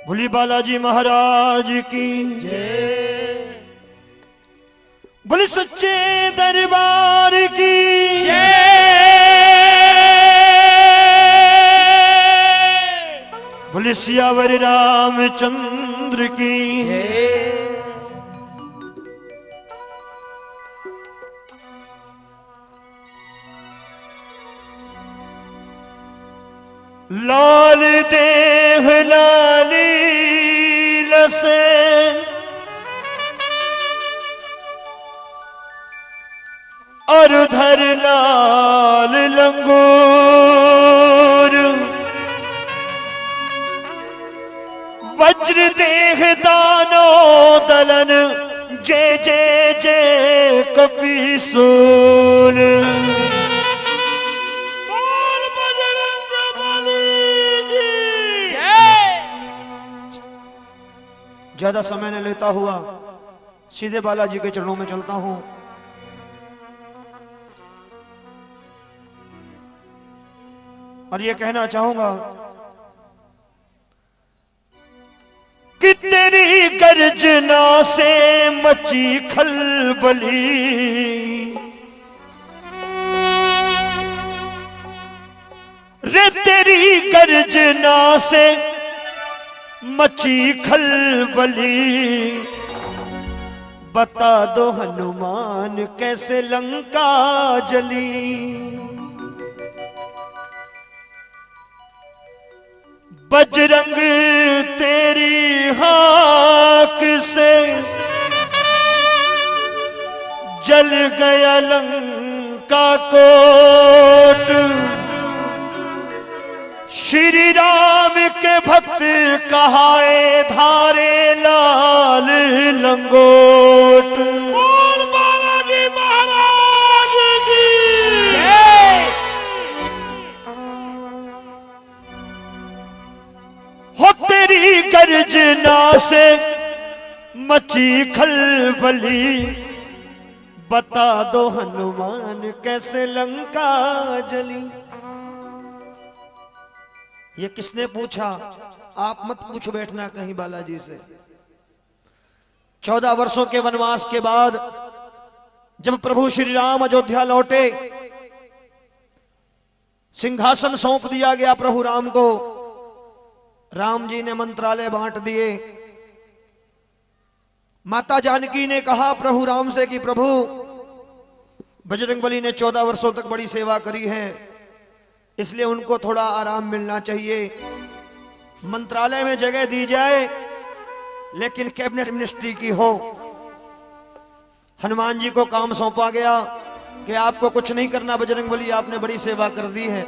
भोले बालाजी महाराज की जय। बोले सच्चे दरबार की जय। बोले सियावर रामचंद्र की जय। लाल देह लाली लसे और धर लाल लंगूर वज्र देह दानो दलन जय जय जय कपीसूल ज्यादा समय न लेता हुआ सीधे बालाजी के चरणों में चलता हूं। और ये कहना चाहूंगा कि तेरी गर्जना से मची खलबली, रे तेरी गर्जना से मची खलबली, बता दो हनुमान कैसे लंका जली। बजरंग तेरी हाक से जल गया लंका कोट, श्री राम के भक्त कहाए धारे लाल लंगोट। बोल बालाजी महाराज की जय। हो तेरी गर्जना से मची खलबली, बता दो हनुमान कैसे लंका जली। ये किसने पूछा? आप मत पूछ बैठना कहीं बालाजी से। 14 वर्षों के वनवास के बाद जब प्रभु श्री राम अयोध्या लौटे, सिंहासन सौंप दिया गया प्रभु राम को। राम जी ने मंत्रालय बांट दिए। माता जानकी ने कहा प्रभु राम से कि प्रभु, बजरंगबली ने 14 वर्षों तक बड़ी सेवा करी है, इसलिए उनको थोड़ा आराम मिलना चाहिए। मंत्रालय में जगह दी जाए, लेकिन कैबिनेट मिनिस्ट्री की हो। हनुमान जी को काम सौंपा गया कि आपको कुछ नहीं करना बजरंगबली, आपने बड़ी सेवा कर दी है,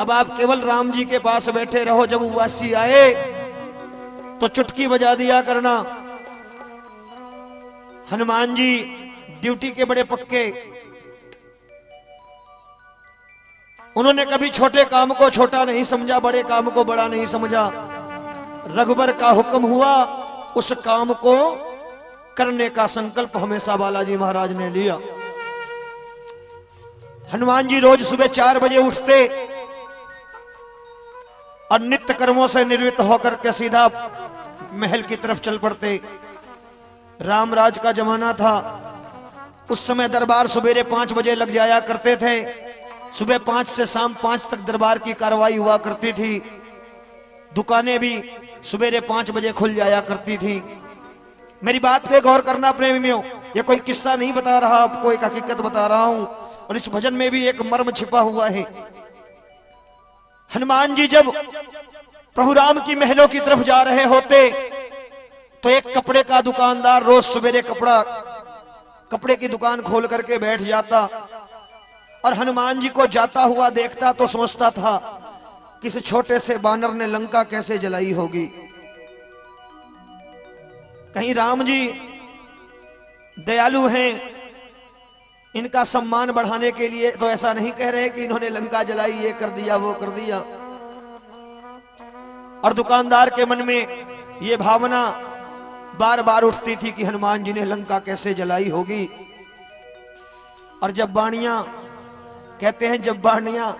अब आप केवल राम जी के पास बैठे रहो। जब उवासी आए तो चुटकी बजा दिया करना। हनुमान जी ड्यूटी के बड़े पक्के, उन्होंने कभी छोटे काम को छोटा नहीं समझा, बड़े काम को बड़ा नहीं समझा। रघुबर का हुक्म हुआ, उस काम को करने का संकल्प हमेशा बालाजी महाराज ने लिया। हनुमान जी रोज सुबह 4 बजे उठते और नित्य कर्मों से निवृत्त होकर के सीधा महल की तरफ चल पड़ते। रामराज का जमाना था, उस समय दरबार सवेरे 5 बजे लग जाया करते थे। सुबह 5 से शाम 5 तक दरबार की कार्रवाई हुआ करती थी। दुकानें भी सवेरे 5 बजे खुल जाया करती थी। मेरी बात पे गौर करना प्रेमियों, ये कोई किस्सा नहीं बता रहा, आपको एक हकीकत बता रहा हूं। और इस भजन में भी एक मर्म छिपा हुआ है। हनुमान जी जब प्रभु राम की महलों की तरफ जा रहे होते तो एक कपड़े का दुकानदार रोज सवेरे कपड़े की दुकान खोल करके बैठ जाता और हनुमान जी को जाता हुआ देखता तो सोचता था किसी छोटे से बानर ने लंका कैसे जलाई होगी। कहीं राम जी दयालु हैं, इनका सम्मान बढ़ाने के लिए तो ऐसा नहीं कह रहे कि इन्होंने लंका जलाई, ये कर दिया वो कर दिया। और दुकानदार के मन में ये भावना बार बार उठती थी कि हनुमान जी ने लंका कैसे जलाई होगी। और जब बाणियां कहते हैं, जब बाणियां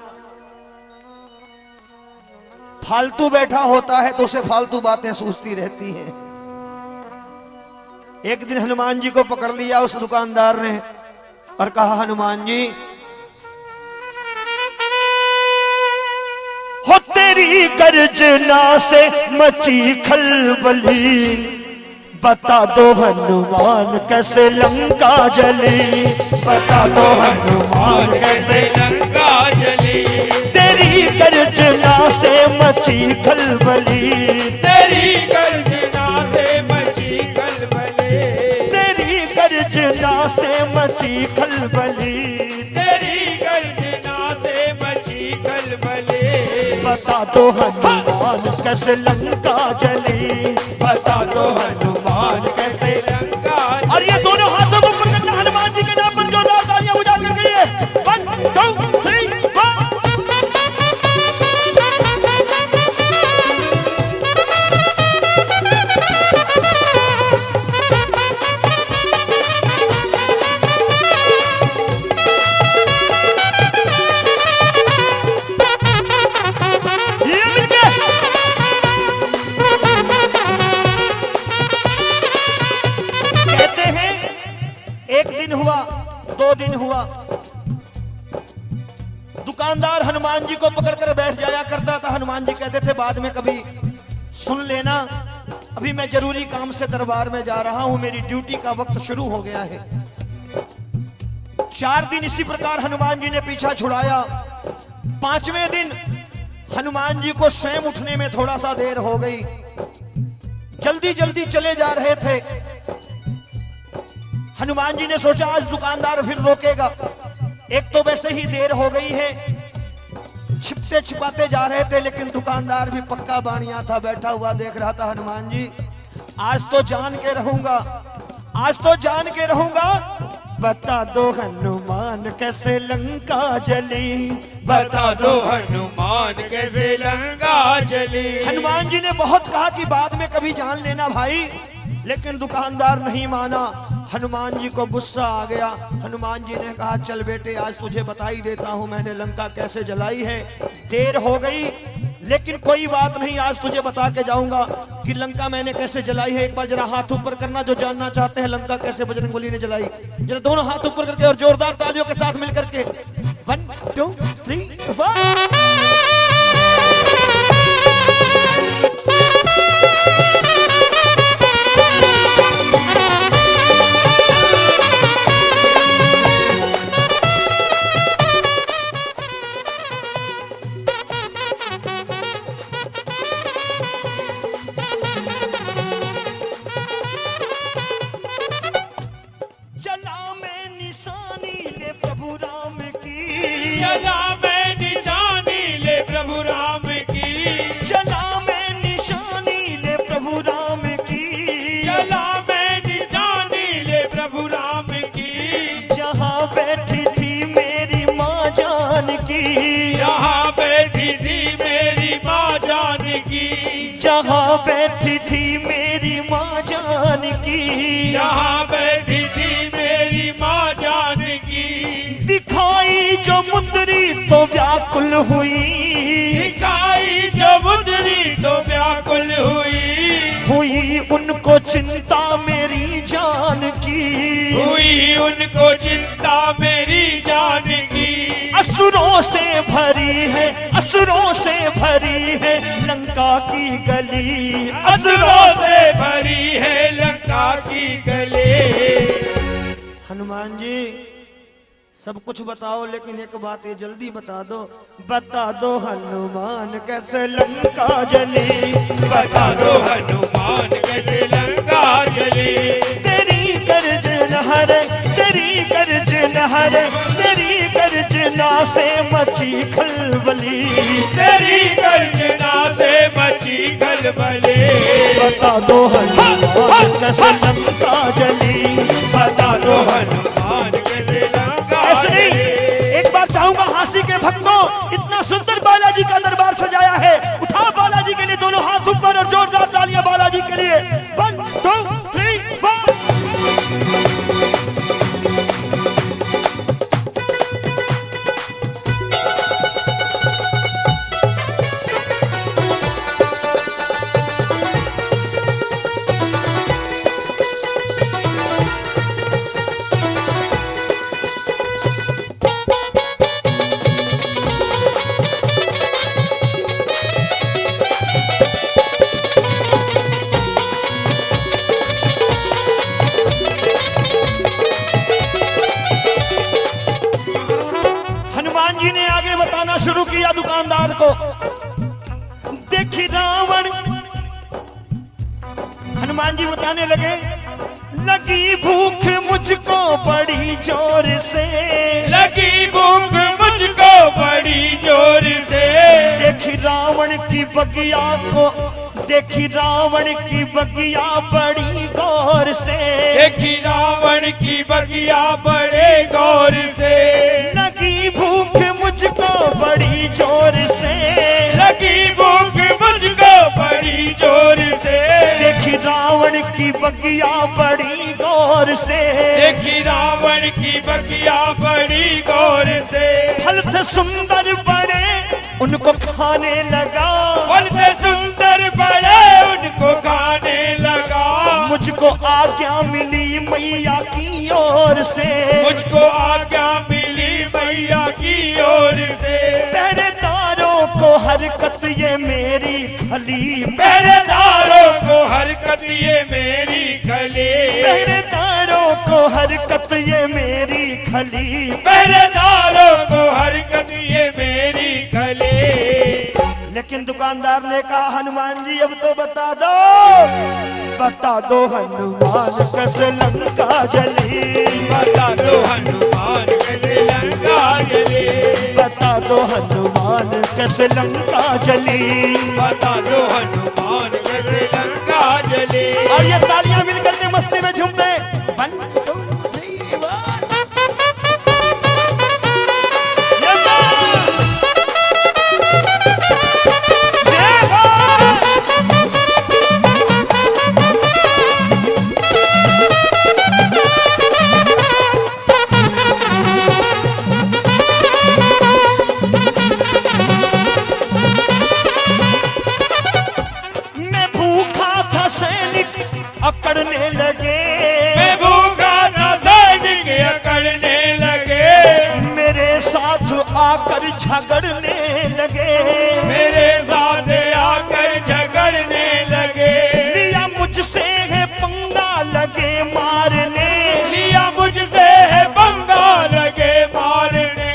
फालतू बैठा होता है तो उसे फालतू बातें सूझती रहती हैं। एक दिन हनुमान जी को पकड़ लिया उस दुकानदार ने और कहा, हनुमान जी हो तेरी गर्जना से मची खलबली, बता दो हनुमान कैसे लंका जली, बता दो हनुमान कैसे लंका जली। तेरी गर्जना से मची खलबली, तेरी गर्जना से मची खलबली, तेरी गर्जना से मची खलबली, तेरी गर्जना से मची खलबली। बता दो हनुमान कैसे लंका जली, बता दो हनुमान कैसे लंका जली। और ये दोनों हाथों को ऊपर करना, हनुमान जी के नाम पर जोरदार तालियां बजा कर कहिए 1 2 3 4। हुआ 2 दिन हुआ, दुकानदार हनुमान जी को पकड़कर बैठ जाया करता था। हनुमान जी कहते थे बाद में कभी सुन लेना, अभी मैं जरूरी काम से दरबार में जा रहा हूं, मेरी ड्यूटी का वक्त शुरू हो गया है। 4 दिन इसी प्रकार हनुमान जी ने पीछा छुड़ाया। 5वें दिन हनुमान जी को स्वयं उठने में थोड़ा सा देर हो गई, जल्दी जल्दी चले जा रहे थे। हनुमान जी ने सोचा आज दुकानदार फिर रोकेगा, एक तो वैसे ही देर हो गई है, छिपते छिपाते जा रहे थे, लेकिन दुकानदार भी पक्का बाणिया था, बैठा हुआ देख रहा था। हनुमान जी आज तो जान के रहूंगा, आज तो जान के रहूंगा, बता दो हनुमान कैसे लंका जली, बता दो हनुमान कैसे लंका जली। हनुमान जी ने बहुत कहा कि बाद में कभी जान लेना भाई, लेकिन दुकानदार नहीं माना। हनुमान जी को गुस्सा आ गया। हनुमान जी ने कहा चल बेटे आज तुझे बता ही देता हूं मैंने लंका कैसे जलाई है। देर हो गई लेकिन कोई बात नहीं, आज तुझे बता के जाऊंगा कि लंका मैंने कैसे जलाई है। एक बार जरा हाथ ऊपर करना जो जानना चाहते हैं लंका कैसे बजरंगबली ने जलाई। जरा दोनों हाथ ऊपर करके और जोरदार तालियों के साथ मिलकर के 1 2 3 4। चला मैं निशानी ले प्रभु राम की, चला मैं निशानी ले प्रभु राम की, चला मैं निशानी ले प्रभु राम की। जहाँ बैठी थी मेरी माँ जानकी, जहाँ बैठी थी मेरी माँ जानकी, जहाँ बैठी थी मेरी माँ जानकी, जहाँ बैठी थी मेरी माँ जानकी। दिखाई जो मुद्री तो व्याकुल हुई, दिखाई जो मुद्री तो व्याकुल हुई उनको चिंता मेरी जान की, हुई उनको चिंता मेरी जान की। असुरों से भरी है, असुरों से भरी है लंका की गली, असुरों से भरी है लंका की गली। हनुमान जी सब कुछ बताओ लेकिन एक बात ये जल्दी बता दो हनुमान कैसे लंका जली, बता दो हनुमान कैसे लंका जली। तेरी गर्जना है, तेरी गर्जना है, तेरी गर्जना से मची खलबली, तेरी गर्जना से मची खलबली। बता दो हनुमान कैसे लंका जली, बता दो हनुमान कैसे लंका। ऐसे नहीं, एक बार चाहूंगा हासी के भक्तों, इतना सुंदर बालाजी का दरबार सजाया है, उठाओ बालाजी के लिए दोनों हाथ ऊपर और जोरदार तालियां बालाजी के लिए। 1 2 3 4। हनुमान जी बताने लगे, लगी भूख मुझको बड़ी जोर से, लगी भूख मुझको बड़ी जोर से, देखी रावण की बगिया को, देखी रावण की बगिया बड़ी गौर से, देखी रावण की बगिया बड़े गौर से, लगी भूख मुझको बड़ी जोर से, लगी भूख मुझको बड़ी जोर से, देखी रावण की बगिया बड़ी गौर से, देखी रावण की बगिया बड़ी गौर से, फल थे सुंदर बड़े उनको खाने लगा, फल थे सुंदर बड़े उनको खाने लगा, मुझको आज्ञा मिली मैया की ओर से, मुझको आज्ञा मिली मैया की ओर से, पहरेदारों को हरकत ये मेरी खली, पहरेदारों को हरकत ये मेरी खली, पहरेदारों को हरकत ये मेरी खली, पहरेदारों को हरकत ये मेरी खली। लेकिन दुकानदार ने कहा, हनुमान जी अब तो बता दो हनुमान कैसे लंका जली, बता दो हनुमान कैसे लंका जली, बता दो हनुमान कैसे लंका जली, बता दो हनुमान कैसे लंका जली। और ये तालियां मिलकर के मस्ती में झूमते हैं। 1 2 3 4 अकड़ने लगे, मैं भूखा था सैनिक अकड़ने लगे, मेरे साथ आकर झगड़ने लगे, मेरे साथ आकर झगड़ने लगे, लिया मुझसे है पंगा लगे मारने, लिया मुझसे है पंगा लगे मारने,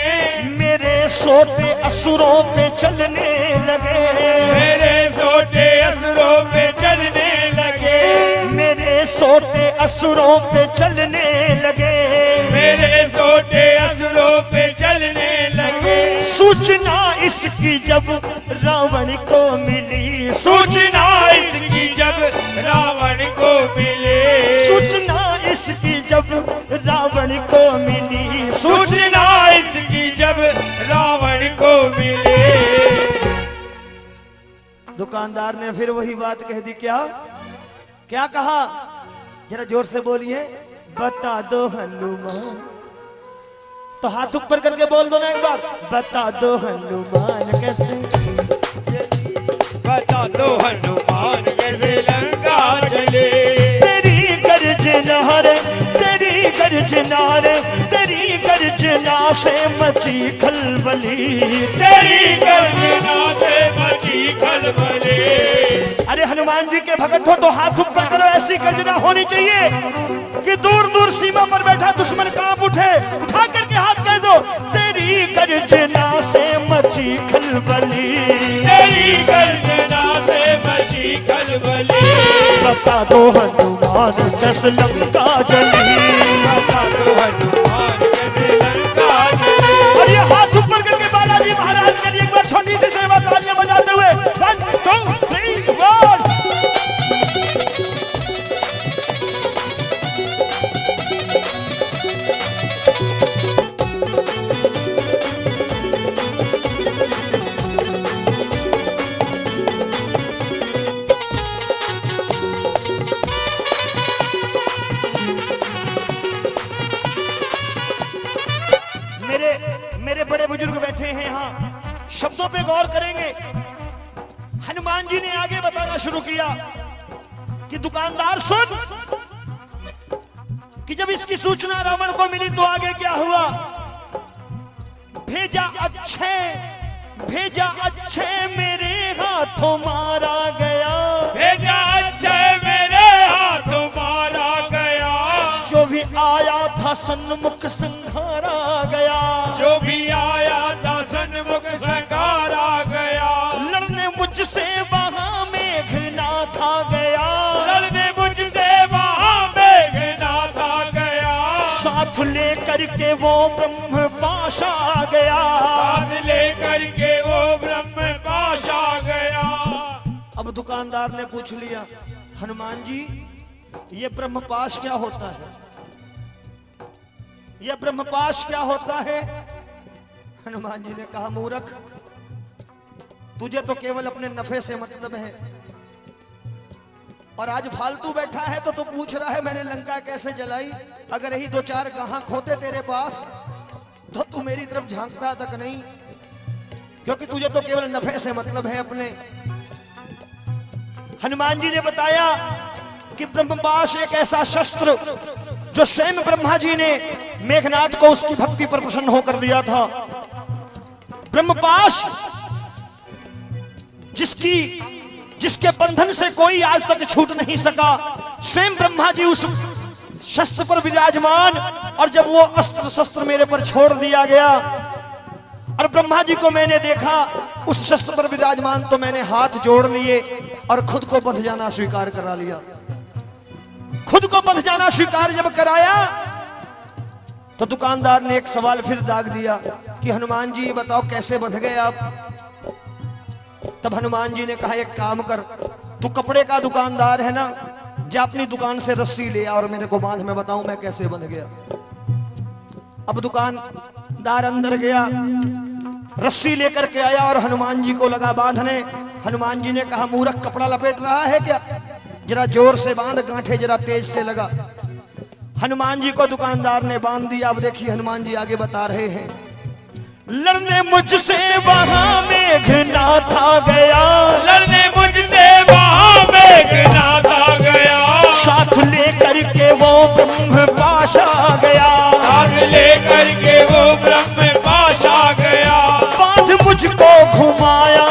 मेरे सोते असुरों पे चलने लगे, मेरे सोते असुरों पे चलने लगे, मेरे सोते असुरों पे चलने लगे, मेरे सोते असुरों पे चलने लगे, सूचना इसकी जब रावण को मिली, सूचना इसकी जब रावण को मिले, सूचना इसकी जब रावण को मिली, सूचना इसकी जब रावण को मिले। दुकानदार ने फिर वही बात कह दी। क्या क्या कहा, जरा जोर से बोलिए, बता दो हनुमान, तो हाथ ऊपर करके बोल दो ना एक बार, बता दो हनुमान कैसे, बता दो हनुमान कैसे लंका चले, तेरी गर्जना रे, तेरी गर्जना रे, तेरी गर्जना से मची खलबली, तेरी गर्जना से मची खलबली। अरे हनुमान जी के भगत हो तो हाथ ऊपर करो, ऐसी गर्जना होनी चाहिए कि दूर दूर सीमा पर बैठा दुश्मन कांप उठे, उठा करके हाथ कह दो, तेरी गर्जना से मची खलबली, तेरी गर्जना से मची खलबली, बता दो हनुमान कैसे लंका जली, बता दो हनुमान कैसे लंका चले। और ये हाथ ऊपर करके बालाजी महाराज के लिए एक बार छोटी सी सेवा तालियां बजाते हुए 1 2 3 4। मेरे बड़े बुजुर्ग बैठे हैं यहाँ, शब्दों पे गौर करेंगे। हनुमान जी ने आगे बताना शुरू किया कि दुकानदार सुन, कि जब इसकी सूचना रावण को मिली तो आगे क्या हुआ, भेजा अच्छे मेरे हाथों मारा गया, भेजा अच्छे मेरे हाथों मारा गया, जो भी आया था सन्मुख संघारा गया, जो भी आया था सन्मुख संघारा गया, लड़ने मुझसे वहां मेघनाथ आ गया, लड़ने मुझसे लेकर के वो ब्रह्म पाश आ गया, साथ लेकर के वो ब्रह्म पाश आ गया। अब दुकानदार ने पूछ लिया, हनुमान जी ये ब्रह्मपाश क्या होता है, ये ब्रह्मपाश क्या होता है? हनुमान जी ने कहा, मूर्ख, तुझे तो केवल अपने नफे से मतलब है और आज फालतू बैठा है तो तू पूछ रहा है मैंने लंका कैसे जलाई। अगर यही दो चार गाहक होते तेरे पास तो तू मेरी तरफ झांकता तक नहीं, क्योंकि तुझे तो केवल नफे से मतलब है अपने। हनुमान जी ने बताया कि ब्रह्मपाश एक ऐसा शस्त्र जो स्वयं ब्रह्मा जी ने मेघनाथ को उसकी भक्ति पर प्रसन्न होकर दिया था। ब्रह्मपाश जिसके बंधन से कोई आज तक छूट नहीं सका, स्वयं ब्रह्मा जी उस शस्त्र पर विराजमान, और जब वो अस्त्र शस्त्र मेरे पर छोड़ दिया गया और ब्रह्मा जी को मैंने देखा उस शस्त्र पर विराजमान, तो मैंने हाथ जोड़ लिए और खुद को बंध जाना स्वीकार करा लिया। खुद को बंध जाना स्वीकार जब कराया तो दुकानदार ने एक सवाल फिर दाग दिया कि हनुमान जी ये बताओ कैसे बंध गए आप? तब हनुमान जी ने कहा, एक काम कर, तू कपड़े का दुकानदार है ना, जा अपनी दुकान से रस्सी ले आ और मेरे को बांध, मैं बताऊं मैं कैसे बंध गया। अब दुकानदार अंदर गया, रस्सी लेकर के आया और हनुमान जी को लगा बांधने। हनुमान जी ने कहा, मूर्ख, कपड़ा लपेट रहा है क्या? जरा जोर से बांध, गांठे जरा तेज से लगा। हनुमान जी को दुकानदार ने बांध दिया। अब देखिए हनुमान जी आगे बता रहे हैं, लड़ने मुझसे वहां मेघनाथ आ गया, लड़ने मुझसे वहां मेघनाथ आ गया, साथ लेकर के वो ब्रह्म पाश आ गया, साथ लेकर के वो ब्रह्म पाश आ गया। बांध मुझको घुमाया,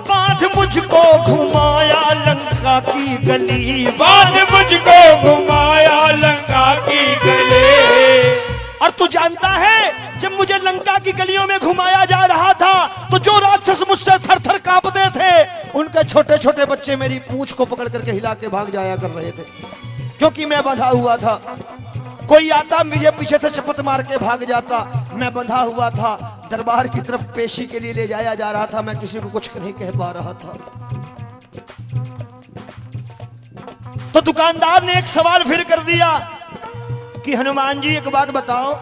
बांध मुझको घुमाया लंका की गली, बांध मुझको घुमाया लंका की गली। और तू जानता है जब मुझे लंका की गलियों में घुमाया जा रहा था तो जो राक्षस मुझसे थर थर कांपते थे, उनके छोटे छोटे बच्चे मेरी पूंछ को पकड़ करके हिला के भाग जाया कर रहे थे, क्योंकि मैं बंधा हुआ था। कोई आता मुझे पीछे से चपत मार के भाग जाता, मैं बंधा हुआ था। दरबार की तरफ पेशी के लिए ले जाया जा रहा था, मैं किसी को कुछ नहीं कह पा रहा था। तो दुकानदार ने एक सवाल फिर कर दिया कि हनुमान जी एक बात बताओ,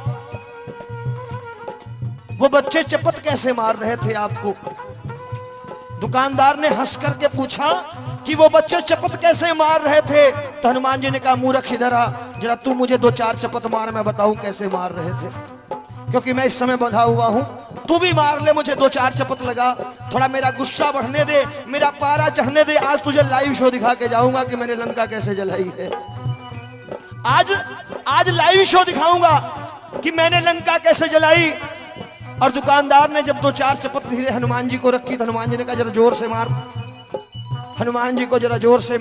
वो बच्चे चपत कैसे मार रहे थे आपको? दुकानदार ने हंस करके पूछा कि वो बच्चे चपत कैसे मार रहे थे? तो हनुमान जी ने कहा, मूर्ख, इधर आ, जरा तू मुझे दो चार चपत मार, मैं बताऊं कैसे मार रहे थे, क्योंकि मैं इस समय बंधा हुआ हूं। तू भी मार ले, मुझे दो चार चपत लगा, थोड़ा मेरा गुस्सा बढ़ने दे, मेरा पारा चढ़ने दे। आज तुझे लाइव शो दिखा के जाऊंगा कि मैंने लंका कैसे जलाई है। आज लाइव शो दिखाऊंगा कि मैंने लंका कैसे जलाई। और दुकानदार ने जब दो चार चपत धीरे हनुमान जी को रखी तो हनुमान जी ने कहा, जरा जोर से मार। हनुमान जी को जरा जोर से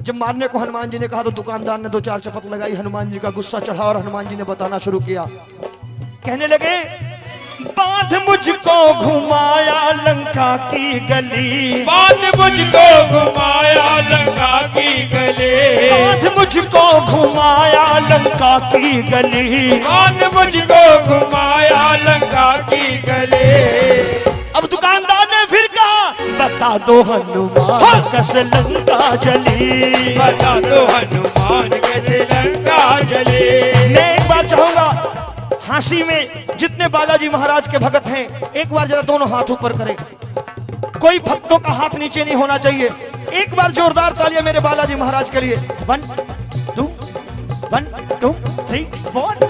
जब मारने को हनुमान जी ने कहा तो दुकानदार ने दो चार चपत लगाई। हनुमान जी का गुस्सा चढ़ा और हनुमान जी ने बताना शुरू किया, कहने लगे, बांध मुझको घुमाया लंका की गली, बांध मुझको घुमाया लंका की गली, बांध मुझको घुमाया लंका की गली, बांध मुझको घुमाया लंका की गली। अब दुकानदार ने फिर कहा, बता दो हनुमान कैसे लंका जली, बता दो हनुमान कैसे लंका जली। मैं एक बार चाहूंगा हांसी में जितने बालाजी महाराज के भक्त हैं, एक बार जरा दोनों हाथ ऊपर करें। कोई भक्तों का हाथ नीचे नहीं होना चाहिए। एक बार जोरदार तालियां मेरे बालाजी महाराज के लिए। 1 2 1 2 3 4।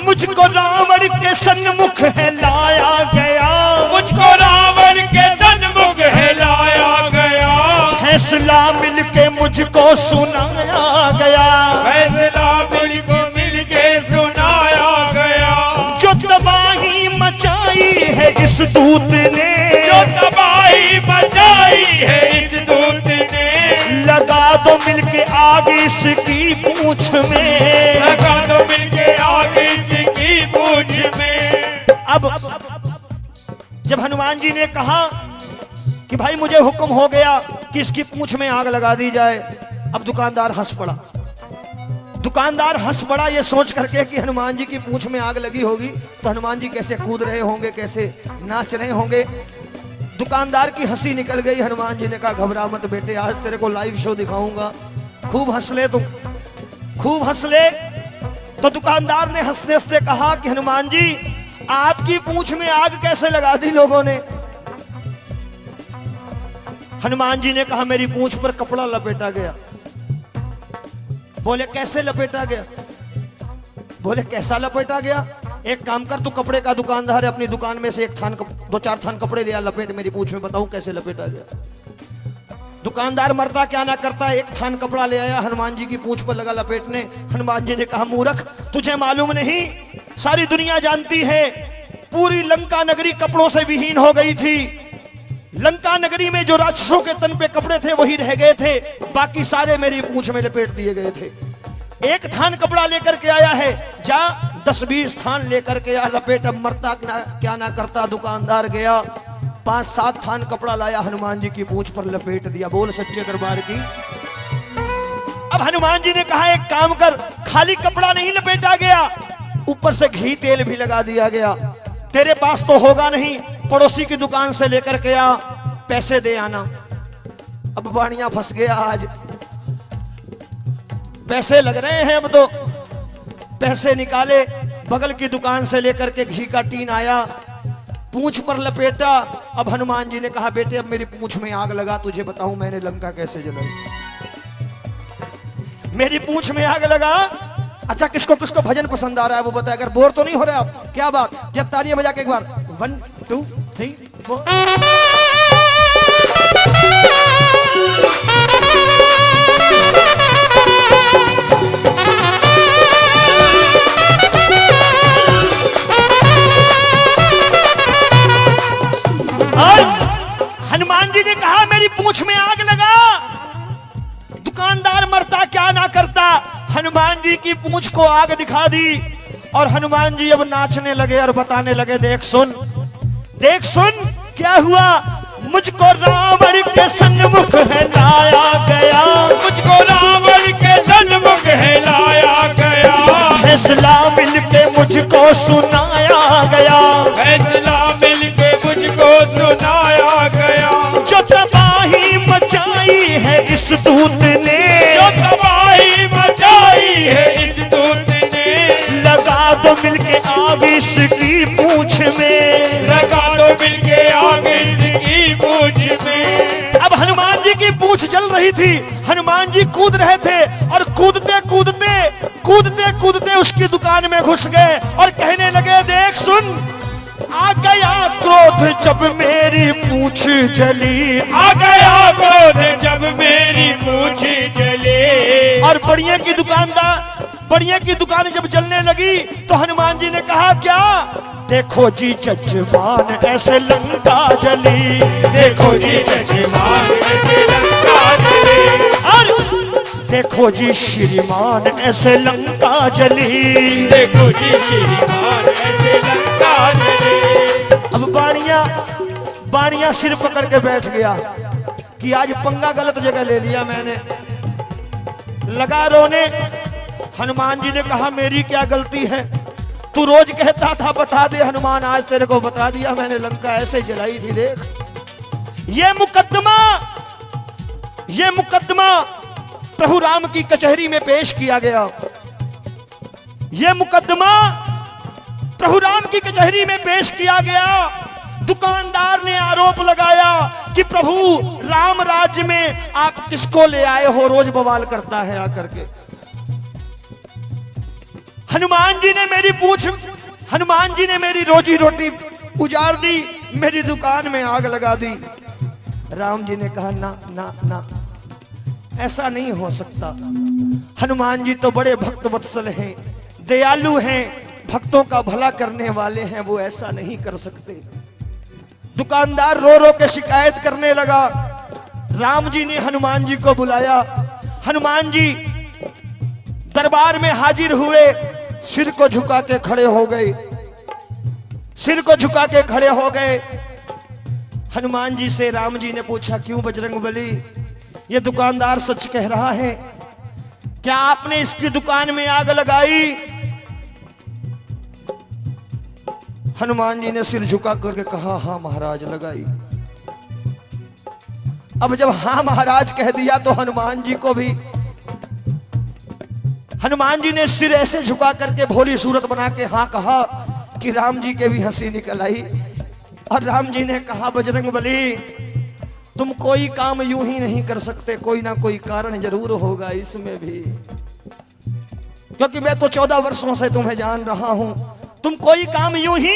मुझको रावण के सन्मुख है लाया गया, मुझको रावण के सन्मुख है लाया गया, फैसला मिलके मुझको सुनाया गया, फैसला मिलके सुनाया गया। जो इस दूत ने, जो तबाही मचाई है इस दूत ने, लगा दो मिलके आग इसकी पूंछ में, लगा दो मिलके आग इसकी पूंछ में। अब जब हनुमान जी ने कहा कि भाई मुझे हुक्म हो गया कि इसकी पूंछ में आग लगा दी जाए, अब दुकानदार हंस पड़ा। दुकानदार हंस पड़ा ये सोच करके कि हनुमान जी की पूंछ में आग लगी होगी तो हनुमान जी कैसे कूद रहे होंगे, कैसे नाच रहे होंगे। दुकानदार की हंसी निकल गई। हनुमान जी ने कहा घबरा मत बेटे, आज तेरे को लाइव शो दिखाऊंगा, खूब हंस ले तुम, खूब हंस ले। तो दुकानदार ने हंसते हंसते कहा कि हनुमान जी आपकी पूंछ में आग कैसे लगा दी लोगों ने। हनुमान जी ने कहा मेरी पूंछ पर कपड़ा लपेटा गया। बोले कैसे लपेटा गया? बोले कैसा लपेटा गया? एक काम कर, तू कपड़े का दुकानदार है, अपनी दुकान में से दो चार थान कपड़े लिया, लपेट मेरी पूंछ में, बताऊं कैसे लपेटा गया। दुकानदार मरता क्या ना करता, एक थान कपड़ा ले आया, हनुमान जी की पूंछ पर लगा लपेटने। हनुमान जी ने कहा मूर्ख, तुझे मालूम नहीं, सारी दुनिया जानती है पूरी लंका नगरी कपड़ों से विहीन हो गई थी। लंका नगरी में जो राक्षसों के तन पे कपड़े थे वही रह गए थे, बाकी सारे मेरी पूंछ में लपेट दिए गए थे। एक थान कपड़ा लेकर के आया है, जा 10-20 थान लेकर के आ, लपेट। अब मरता क्या ना करता, दुकानदार गया 5-7 थान कपड़ा लाया, हनुमान जी की पूंछ पर लपेट दिया। बोल सच्चे दरबार की। अब हनुमान जी ने कहा एक काम कर, खाली कपड़ा नहीं लपेटा गया, ऊपर से घी तेल भी लगा दिया गया। तेरे पास तो होगा नहीं, पड़ोसी की दुकान से लेकर के आ, पैसे दे आना। अब बाणिया फंस गया, आज पैसे लग रहे हैं। अब तो पैसे निकाले, बगल की दुकान से लेकर के घी का टीन आया, पूंछ पर लपेटा। अब हनुमान जी ने कहा बेटे अब मेरी पूंछ में आग लगा, तुझे बताऊं मैंने लंका कैसे जलाई। मेरी पूंछ में आग लगा। अच्छा किसको किसको भजन पसंद आ रहा है वो बताए, अगर बोर तो नहीं हो रहे आप। क्या बात, जब तालियां बजा के एक बार 1 2 3 4। हनुमान जी ने कहा मेरी पूंछ में आग लगा। दुकानदार मरता क्या ना करता, हनुमान जी की पूंछ को आग दिखा दी। और हनुमान जी अब नाचने लगे और बताने लगे देख सुन क्या हुआ। मुझको रावण के सन्मुख है लाया गया, मुझको रावण के सन्मुख है लाया गया। फैसला मिलके मुझको सुनाया गया, फैसला मिलके मुझको सुनाया गया। जो तबाही मचाई है इस दूत ने, जो तबाही मचाई है इस दूत ने, लगा दो मिलके आग इसकी पूंछ में, लगा दो मिलके आग इसकी पूंछ में। अब हनुमान जी की पूंछ जल रही थी, हनुमान जी कूद रहे थे और कूदते कूदते कूदते कूदते उसकी दुकान में घुस गए और कहने लगे देख सुन, आ गया क्रोध जब मेरी पूंछ जली, आ गया क्रोध जब मेरी पूंछ जली। और बढ़िया की दुकान जब जलने लगी तो हनुमान जी ने कहा क्या, देखो जी जजमान ऐसे लंका जली, देखो जी जजमान ऐसे लंका जली। और देखो जी श्रीमान ऐसे लंका जली, देखो जी श्रीमान ऐसे लंका जली। अब बाणिया सिर पकड़ के बैठ गया कि आज पंगा गलत जगह ले लिया मैंने, लगा रोने। हनुमान जी ने कहा मेरी क्या गलती है, तू रोज कहता था बता दे हनुमान, आज तेरे को बता दिया मैंने, लंका ऐसे जलाई थी। देख ये मुकदमा प्रभु राम की कचहरी में पेश किया गया। ये मुकदमा प्रभु राम की कचहरी में पेश किया गया। दुकानदार ने आरोप लगाया कि प्रभु राम राज्य में आप किसको ले आए हो, रोज बवाल करता है आकर के। हनुमान जी ने मेरी रोजी रोटी उजाड़ दी, मेरी दुकान में आग लगा दी। राम जी ने कहा ना ना ना, ऐसा नहीं हो सकता। हनुमान जी तो बड़े भक्त वत्सल हैं, दयालु हैं, भक्तों का भला करने वाले हैं, वो ऐसा नहीं कर सकते। दुकानदार रो रो के शिकायत करने लगा। राम जी ने हनुमान जी को बुलाया। हनुमान जी दरबार में हाजिर हुए, सिर को झुका के खड़े हो गए, सिर को झुका के खड़े हो गए। हनुमान जी से राम जी ने पूछा, क्यों बजरंगबली, ये दुकानदार सच कह रहा है? क्या आपने इसकी दुकान में आग लगाई? हनुमान जी ने सिर झुका करके कहा, हाँ महाराज लगाई। अब जब हाँ महाराज कह दिया तो हनुमान जी ने सिर ऐसे झुका करके भोली सूरत बना के हाँ कहा कि राम जी के भी हंसी निकल आई। और राम जी ने कहा, बजरंगबली तुम कोई काम यूं ही नहीं कर सकते, कोई ना कोई कारण जरूर होगा इसमें भी, क्योंकि मैं तो 14 वर्षों से तुम्हें जान रहा हूं। तुम कोई काम यूं ही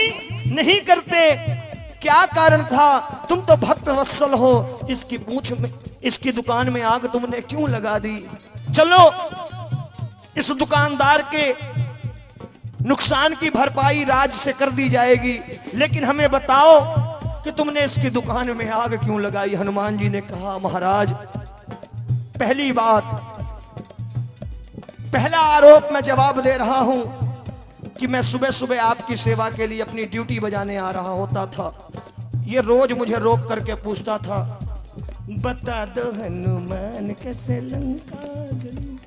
नहीं करते, क्या कारण था? तुम तो भक्त वत्सल हो, इसकी पूंछ में, इसकी दुकान में आग तुमने क्यों लगा दी? चलो इस दुकानदार के नुकसान की भरपाई राज से कर दी जाएगी, लेकिन हमें बताओ कि तुमने इसकी दुकान में आग क्यों लगाई? हनुमान जी ने कहा, महाराज पहली बात, पहला आरोप मैं जवाब दे रहा हूं कि मैं सुबह सुबह आपकी सेवा के लिए अपनी ड्यूटी बजाने आ रहा होता था। ये रोज मुझे रोक करके पूछता था, बता दो हनुमान कैसे लंका जली।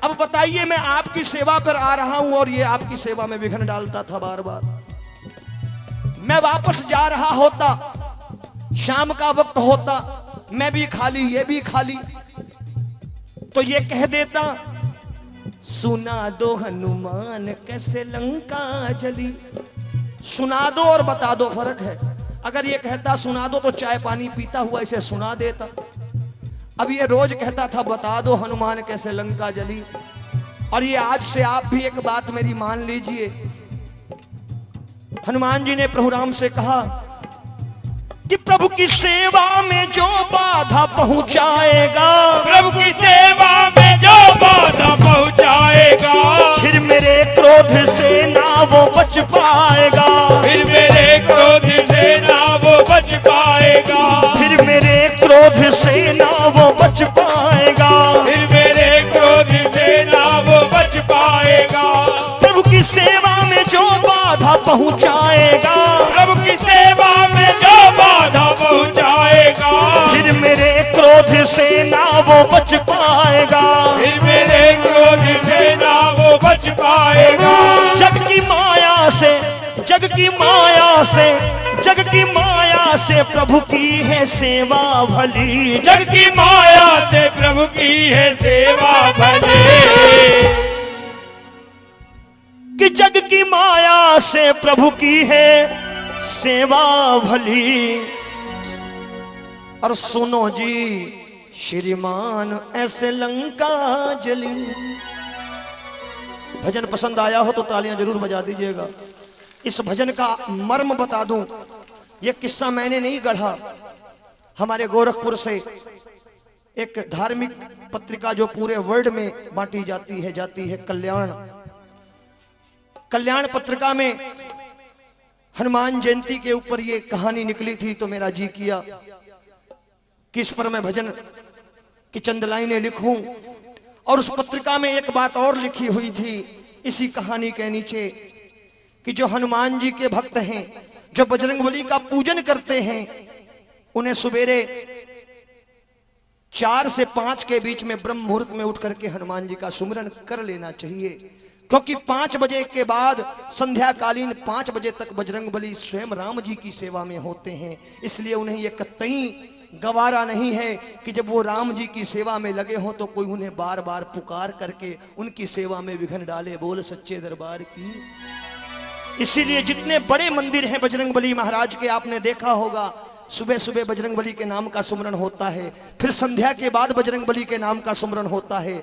अब बताइए, मैं आपकी सेवा पर आ रहा हूं और ये आपकी सेवा में विघ्न डालता था बार बार। मैं वापस जा रहा होता, शाम का वक्त होता, मैं भी खाली ये भी खाली, तो ये कह देता, सुना दो हनुमान कैसे लंका जली। सुना दो और बता दो फर्क है। अगर ये कहता सुना दो तो चाय पानी पीता हुआ इसे सुना देता। अब ये रोज कहता था, बता दो हनुमान कैसे लंका जली। और ये आज से आप भी एक बात मेरी मान लीजिए। हनुमान जी ने प्रभु राम से कहा कि प्रभु की सेवा में जो बाधा पहुंचाएगा, प्रभु की सेवा में जो बाधा पहुंचाएगा, फिर मेरे क्रोध से ना वो बच पाएगा, फिर मेरे क्रोध से ना वो बच पाएगा, फिर मेरे क्रोध से ना वो बच पाएगा, फिर मेरे क्रोध से ना वो बच पाएगा। प्रभु की सेवा में जो बाधा पहुंचाएगा, प्रभु की सेवा में जो बाधा पहुंचाएगा, फिर मेरे क्रोध से ना वो बच पाएगा, फिर मेरे क्रोध से ना वो बच पाएगा। जग की माया से, जग की माया से, जग की माया से प्रभु की है सेवा भली, जग की माया से प्रभु की है सेवा भली, कि जग की माया से प्रभु की है सेवा भली। और सुनो जी श्रीमान ऐसे लंका जली। भजन पसंद आया हो तो तालियां जरूर बजा दीजिएगा। इस भजन का मर्म बता दूं, यह किस्सा मैंने नहीं गढ़ा, हमारे गोरखपुर से एक धार्मिक पत्रिका जो पूरे वर्ल्ड में बांटी जाती है कल्याण पत्रिका में हनुमान जयंती के ऊपर ये कहानी निकली थी। तो मेरा जी किया कि इस पर मैं भजन की चंद लाइनें लिखूं। और उस पत्रिका में एक बात और लिखी हुई थी इसी कहानी के नीचे, कि जो हनुमान जी के भक्त हैं, जो बजरंगबली का पूजन करते हैं, उन्हें सवेरे 4 से 5 के बीच में ब्रह्म मुहूर्त में उठ करके हनुमान जी का सुमिरन कर लेना चाहिए, क्योंकि 5 बजे के बाद संध्याकालीन 5 बजे तक बजरंगबली स्वयं राम जी की सेवा में होते हैं। इसलिए उन्हें यह कतई गवारा नहीं है कि जब वो राम जी की सेवा में लगे हों तो कोई उन्हें बार बार पुकार करके उनकी सेवा में विघ्न डाले। बोल सच्चे दरबार की। इसीलिए जितने बड़े मंदिर हैं बजरंगबली महाराज के, आपने देखा होगा सुबह सुबह बजरंगबली के नाम का सुमरन होता है, फिर संध्या के बाद बजरंगबली के नाम का सुमरन होता है।